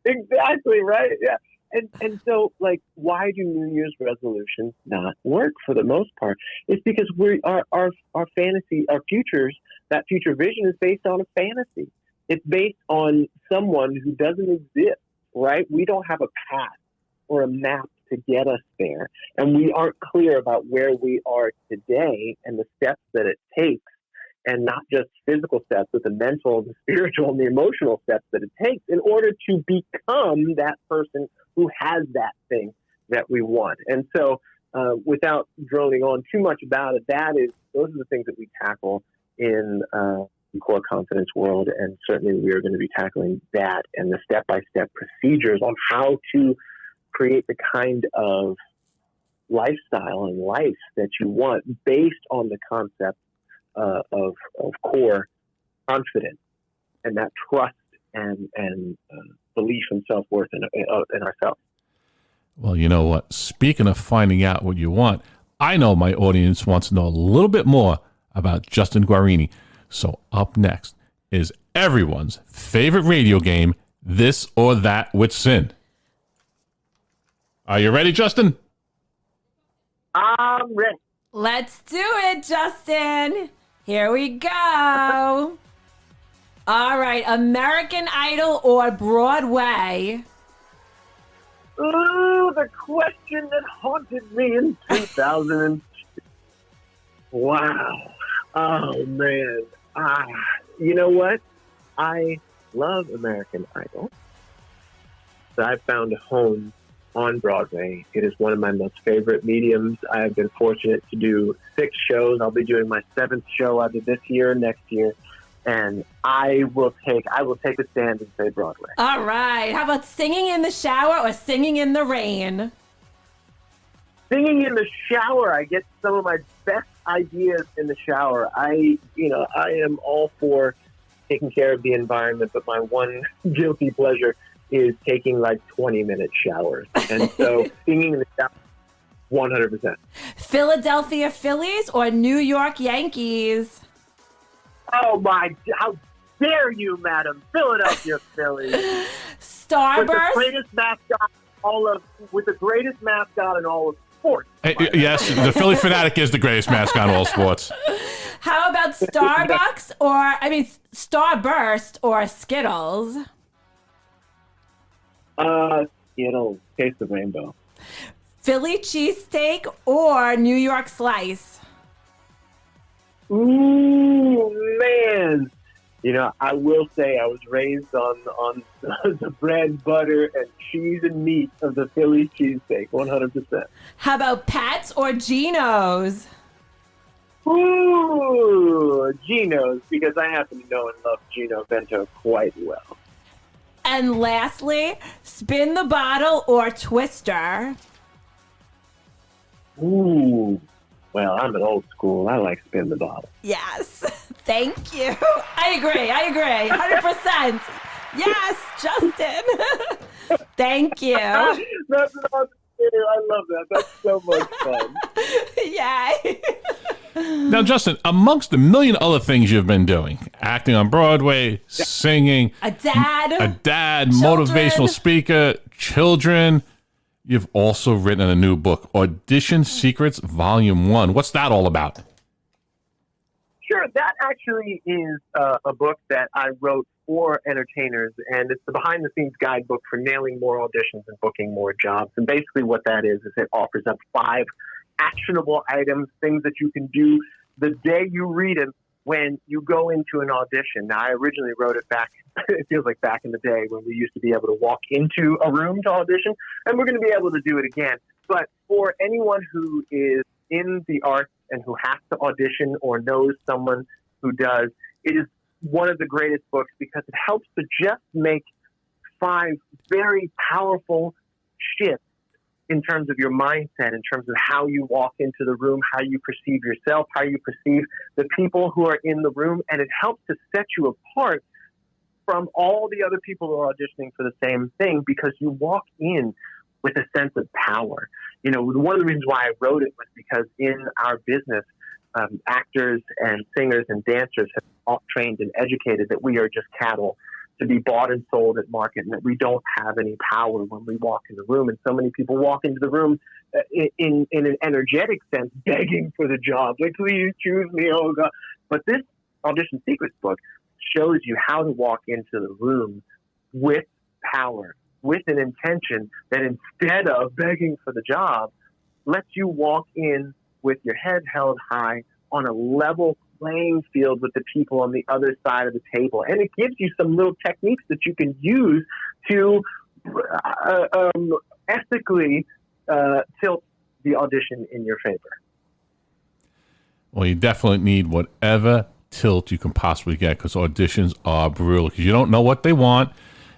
Exactly, right? Yeah. And so, like, why do New Year's resolutions not work for the most part? It's because our fantasy, our futures, that future vision is based on a fantasy. It's based on someone who doesn't exist, right? We don't have a path or a map to get us there. And we aren't clear about where we are today and the steps that it takes, and not just physical steps, but the mental, the spiritual, and the emotional steps that it takes in order to become that person who has that thing that we want. And so without droning on too much about it, those are the things that we tackle in the core confidence world. And certainly we are going to be tackling that and the step-by-step procedures on how to create the kind of lifestyle and life that you want based on the concept of core confidence and that trust and belief and self-worth in ourselves. Well, you know what? Speaking of finding out what you want, I know my audience wants to know a little bit more about Justin Guarini. So up next is everyone's favorite radio game, This or That with Sin. Are you ready, Justin? I'm ready. Let's do it, Justin. Here we go. All right, American Idol or Broadway? Ooh, the question that haunted me in 2002. Wow. Oh, man. You know what? I love American Idol. So I found a home on Broadway. It is one of my most favorite mediums. I have been fortunate to do 6 shows. I'll be doing my 7th show either this year or next year. And I will take a stand and say Broadway. All right. How about singing in the shower or singing in the rain? Singing in the shower. I get some of my best ideas in the shower. I am all for taking care of the environment, but my one guilty pleasure is taking like 20-minute showers. And so singing in the shower, 100%. Philadelphia Phillies or New York Yankees? Oh my, how dare you, madam. Philadelphia Phillies. Starburst? With the greatest mascot in all of sports. Yes, the Philly Fanatic is the greatest mascot in all sports. How about Starburst or Skittles? Skittles. Taste the rainbow. Philly cheesesteak or New York slice? Ooh, man. You know, I will say I was raised on the bread, butter, and cheese and meat of the Philly cheesesteak, 100%. How about Pat's or Geno's? Ooh, Geno's, because I happen to know and love Gino Bento quite well. And lastly, Spin the Bottle or Twister? Ooh. Well, I'm an old school. I like Spin the Bottle. Yes. Thank you. I agree. 100%. Yes, Justin. Thank you. That's an awesome video. I love that. That's so much fun. Yay. Now, Justin, amongst a million other things you've been doing, acting on Broadway, singing, a dad, children. Motivational speaker, children, you've also written a new book, Audition Secrets, Volume 1. What's that all about? Sure. That actually is a book that I wrote for entertainers, and it's the behind-the-scenes guidebook for nailing more auditions and booking more jobs. And basically what that is it offers up 5 actionable items, things that you can do the day you read it when you go into an audition. Now, I originally wrote it back, it feels like back in the day when we used to be able to walk into a room to audition, and we're going to be able to do it again. But for anyone who is in the arts and who has to audition or knows someone who does, it is one of the greatest books because it helps to just make 5 very powerful shifts in terms of your mindset, in terms of how you walk into the room, how you perceive yourself, how you perceive the people who are in the room. And it helps to set you apart from all the other people who are auditioning for the same thing because you walk in with a sense of power. You know, one of the reasons why I wrote it was because in our business, actors and singers and dancers have all trained and educated that we are just cattle to be bought and sold at market, and that we don't have any power when we walk in the room. And so many people walk into the room in an energetic sense, begging for the job. Like, please choose me, oh God. But this Audition Secrets book shows you how to walk into the room with power, with an intention that instead of begging for the job, lets you walk in with your head held high on a level playing field with the people on the other side of the table. And it gives you some little techniques that you can use to ethically tilt the audition in your favor. Well, you definitely need whatever tilt you can possibly get, because auditions are brutal. Because you don't know what they want.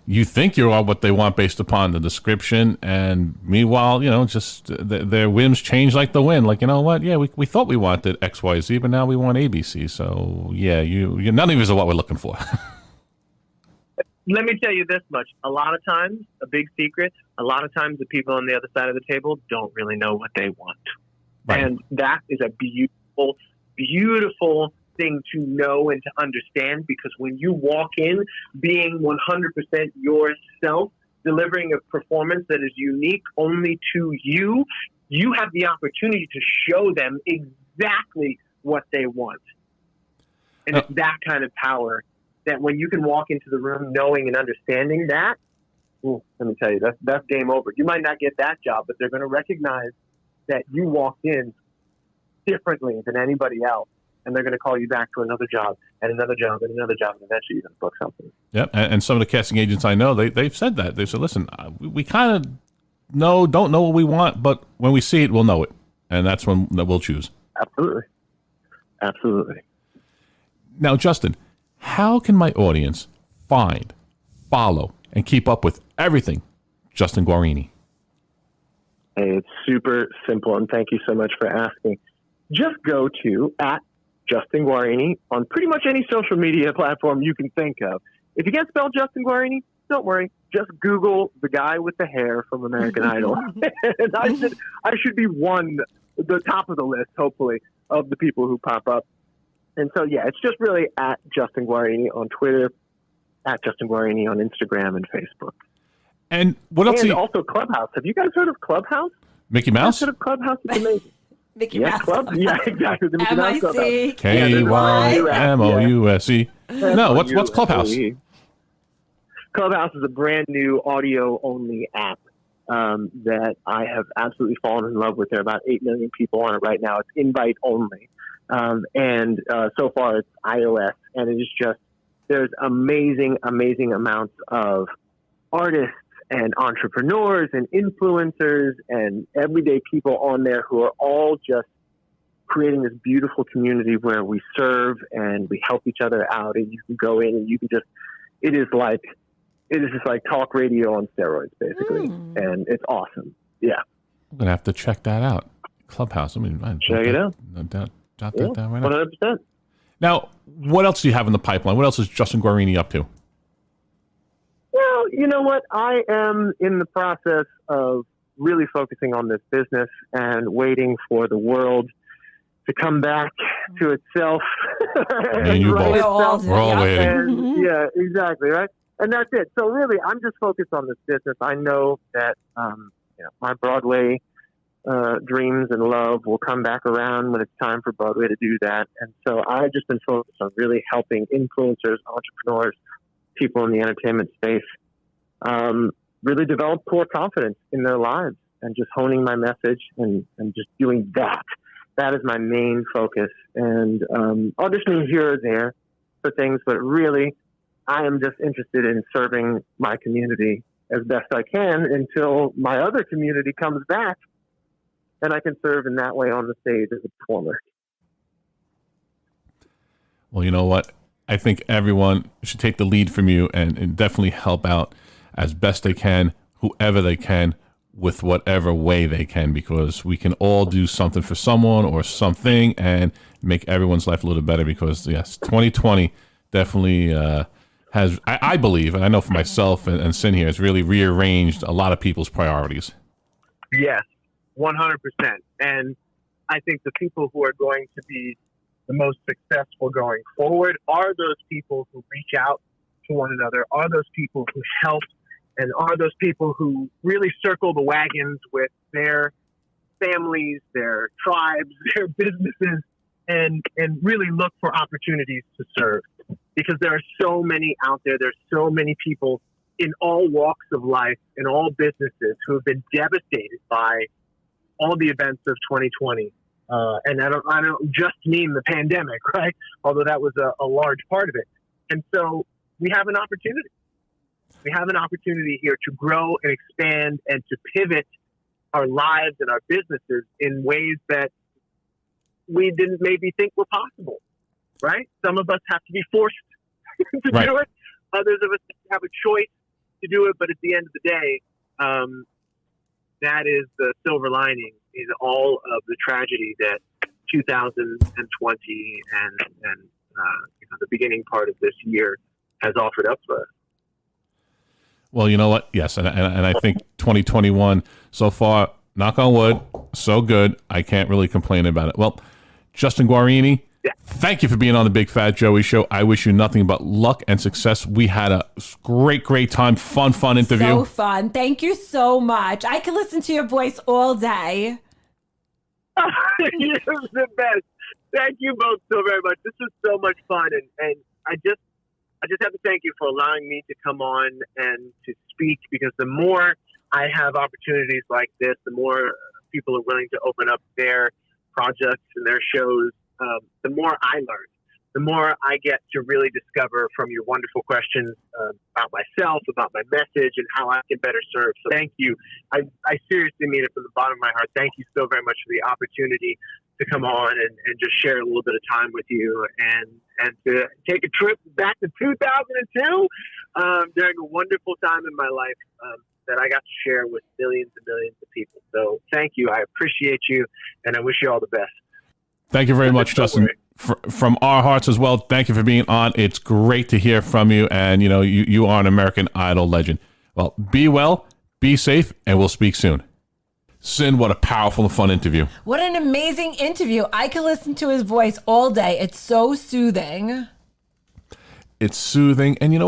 You think you are what they want based upon the description, and meanwhile, just their whims change like the wind. Like, you know what? Yeah, we thought we wanted X, Y, Z, but now we want ABC. So yeah, you none of these are what we're looking for. Let me tell you this much: a lot of times, a big secret. A lot of times, the people on the other side of the table don't really know what they want, Right. and that is a beautiful, beautiful thing to know and to understand, because when you walk in being 100% yourself, delivering a performance that is unique only to you, you have the opportunity to show them exactly what they want. And it's that kind of power that when you can walk into the room knowing and understanding that, let me tell you, that's game over. You might not get that job, but they're going to recognize that you walked in differently than anybody else. And they're going to call you back to another job and another job and another job, and eventually you're going to book something. Yep, and some of the casting agents I know, they've said that. They said, listen, we kind of don't know what we want, but when we see it, we'll know it, and that's when we'll choose. Absolutely. Absolutely. Now, Justin, how can my audience find, follow, and keep up with everything Justin Guarini? Hey, it's super simple, and thank you so much for asking. Just go to @Justin Guarini on pretty much any social media platform you can think of. If you can't spell Justin Guarini, don't worry. Just Google the guy with the hair from American Idol. And I should be the top of the list, hopefully, of the people who pop up. And so, yeah, it's just really @Justin Guarini on Twitter, @Justin Guarini on Instagram and Facebook. And what else? And also Clubhouse. Have you guys heard of Clubhouse? Mickey Mouse? Heard of Clubhouse? It's amazing. Mickey Yeah, Mouse. Club. Yeah, exactly. The Mickey Mouse Clubhouse. KYMOUSE. No, what's Clubhouse? Clubhouse is a brand new audio-only app that I have absolutely fallen in love with. There are about 8 million people on it right now. It's invite only. And so far it's iOS. And it is just, there's amazing, amazing amounts of artists and entrepreneurs and influencers and everyday people on there who are all just creating this beautiful community where we serve and we help each other out. And you can go in and you can just, it is just like talk radio on steroids, basically. And it's awesome. Yeah. I'm going to have to check that out. Clubhouse. Check it out. No doubt. Jot that down right now. 100%. Now, what else do you have in the pipeline? What else is Justin Guarini up to? Well, you know what? I am in the process of really focusing on this business and waiting for the world to come back to itself. And you both. We're all waiting. And, yeah, exactly, right? And that's it. So really, I'm just focused on this business. I know that my Broadway dreams and love will come back around when it's time for Broadway to do that. And so I've just been focused on really helping influencers, entrepreneurs, people in the entertainment space really develop core confidence in their lives and just honing my message and just doing that. That is my main focus. And auditioning here or there for things, but really I am just interested in serving my community as best I can until my other community comes back and I can serve in that way on the stage as a performer. Well, you know what? I think everyone should take the lead from you and definitely help out as best they can, whoever they can, with whatever way they can, because we can all do something for someone or something and make everyone's life a little better. Because, yes, 2020 definitely has, I believe, and I know for myself and Sin here, has really rearranged a lot of people's priorities. Yes, 100%. And I think the people who are going to be the most successful going forward are those people who reach out to one another are those people who help and are those people who really circle the wagons with their families, their tribes, their businesses, and really look for opportunities to serve. Because there are so many out there. There's so many people in all walks of life, in all businesses, who have been devastated by all the events of 2020. And I don't just mean the pandemic, right? Although that was a large part of it. And so we have an opportunity. We have an opportunity here to grow and expand and to pivot our lives and our businesses in ways that we didn't maybe think were possible, right? Some of us have to be forced to do it. Others of us have a choice to do it. But at the end of the day, that is the silver lining in all of the tragedy that 2020 and the beginning part of this year has offered up for us. Well, you know what? Yes, and I think 2021 so far, knock on wood, so good. I can't really complain about it. Well, Justin Guarini, thank you for being on the Big Fat Joey Show. I wish you nothing but luck and success. We had a great time, fun interview. So fun. Thank you so much. I could listen to your voice all day. You're the best. Thank you both so very much. This was so much fun, and I just have to thank you for allowing me to come on and to speak, because the more I have opportunities like this, the more people are willing to open up their projects and their shows, the more I learn, the more I get to really discover from your wonderful questions about myself, about my message, and how I can better serve. So thank you. I seriously mean it from the bottom of my heart. Thank you so very much for the opportunity to come on and just share a little bit of time with you and to take a trip back to 2002 during a wonderful time in my life that I got to share with millions and millions of people. So thank you. I appreciate you, and I wish you all the best. Thank you very much, Justin. From our hearts as well, thank you for being on. It's great to hear from you, and you are an American Idol legend. Well, be well, be safe, and we'll speak soon. Sin, what a powerful and fun interview. What an amazing interview. I could listen to his voice all day. It's so soothing. It's soothing, and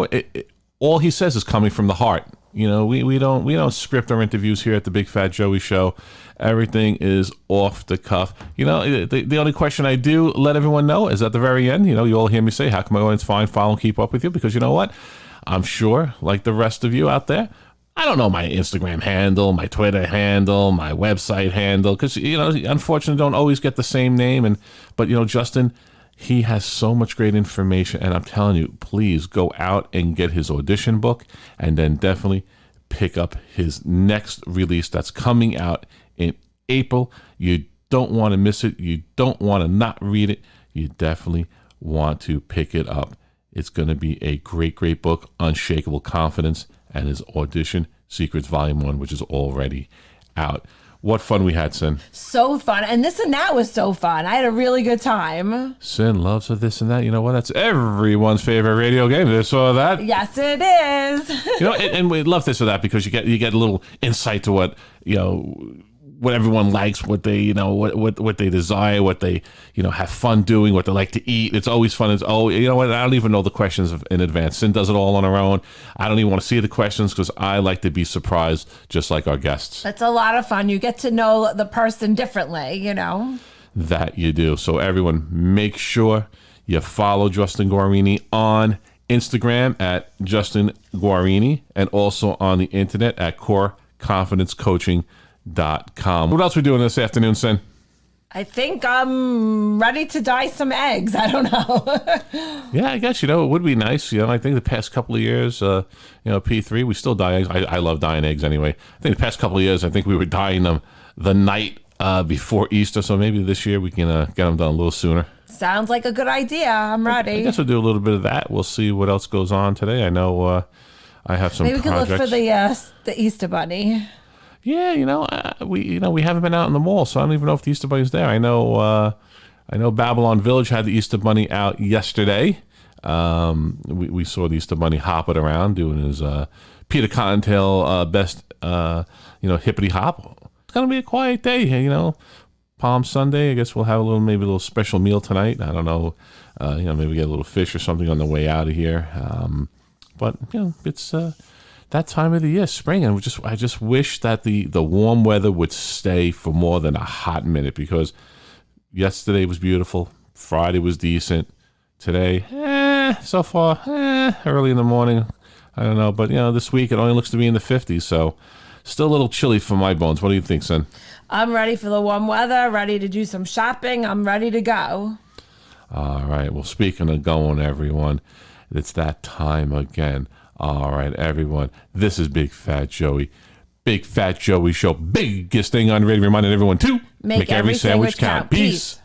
all he says is coming from the heart. We don't script our interviews here at the Big Fat Joey Show. Everything is off the cuff. The only question I do let everyone know is at the very end. You all hear me say, how can my audience find, follow, and keep up with you? Because you know what? I'm sure, like the rest of you out there, I don't know my Instagram handle, my Twitter handle, my website handle, because, unfortunately don't always get the same name. But Justin, he has so much great information, and I'm telling you, please go out and get his audition book, and then definitely pick up his next release that's coming out in April. You don't want to miss it. You don't want to not read it. You definitely want to pick it up. It's going to be a great book, Unshakable Confidence, and his Audition Secrets Volume 1, which is already out. What fun we had, Sin. So fun. And This and That was so fun. I had a really good time. Sin loves her This and That. You know what? That's everyone's favorite radio game, This or That. Yes, it is. And we love This or That because you get a little insight to what everyone likes, what they what they desire, what they have fun doing, what they like to eat. It's always fun. It's I don't even know the questions in advance. Sin does it all on her own. I don't even want to see the questions because I like to be surprised, just like our guests. It's a lot of fun. You get to know the person differently, That you do. So everyone, make sure you follow Justin Guarini on Instagram at Justin Guarini, and also on the internet at coreconfidencecoaching.com. What else are we doing this afternoon, Sin? I think I'm ready to dye some eggs. I don't know. Yeah, I guess, it would be nice. I think the past couple of years, P3, we still dye eggs. I love dyeing eggs anyway. I think the past couple of years, I think we were dyeing them the night before Easter. So maybe this year we can get them done a little sooner. Sounds like a good idea. I'm ready. I guess we'll do a little bit of that. We'll see what else goes on today. I know I have some projects. Maybe we can look for the Easter Bunny. Yeah, we haven't been out in the mall, so I don't even know if the Easter Bunny's there. I know Babylon Village had the Easter Bunny out yesterday. We saw the Easter Bunny hopping around doing his Peter Cottontail best hippity hop. It's gonna be a quiet day, Palm Sunday. I guess we'll have maybe a little special meal tonight. I don't know, maybe get a little fish or something on the way out of here. But it's that time of the year, spring, and I just wish that the warm weather would stay for more than a hot minute, because yesterday was beautiful, Friday was decent, today so far early in the morning, I don't know, but this week it only looks to be in the 50s, so still a little chilly for my bones. What do you think, son? I'm ready for the warm weather, ready to do some shopping. I'm ready to go. All right, well, speaking of going, everyone, it's that time again. All right, everyone, this is Big Fat Joey. Big Fat Joey Show, biggest thing on radio, reminding everyone to make every sandwich count. Peace.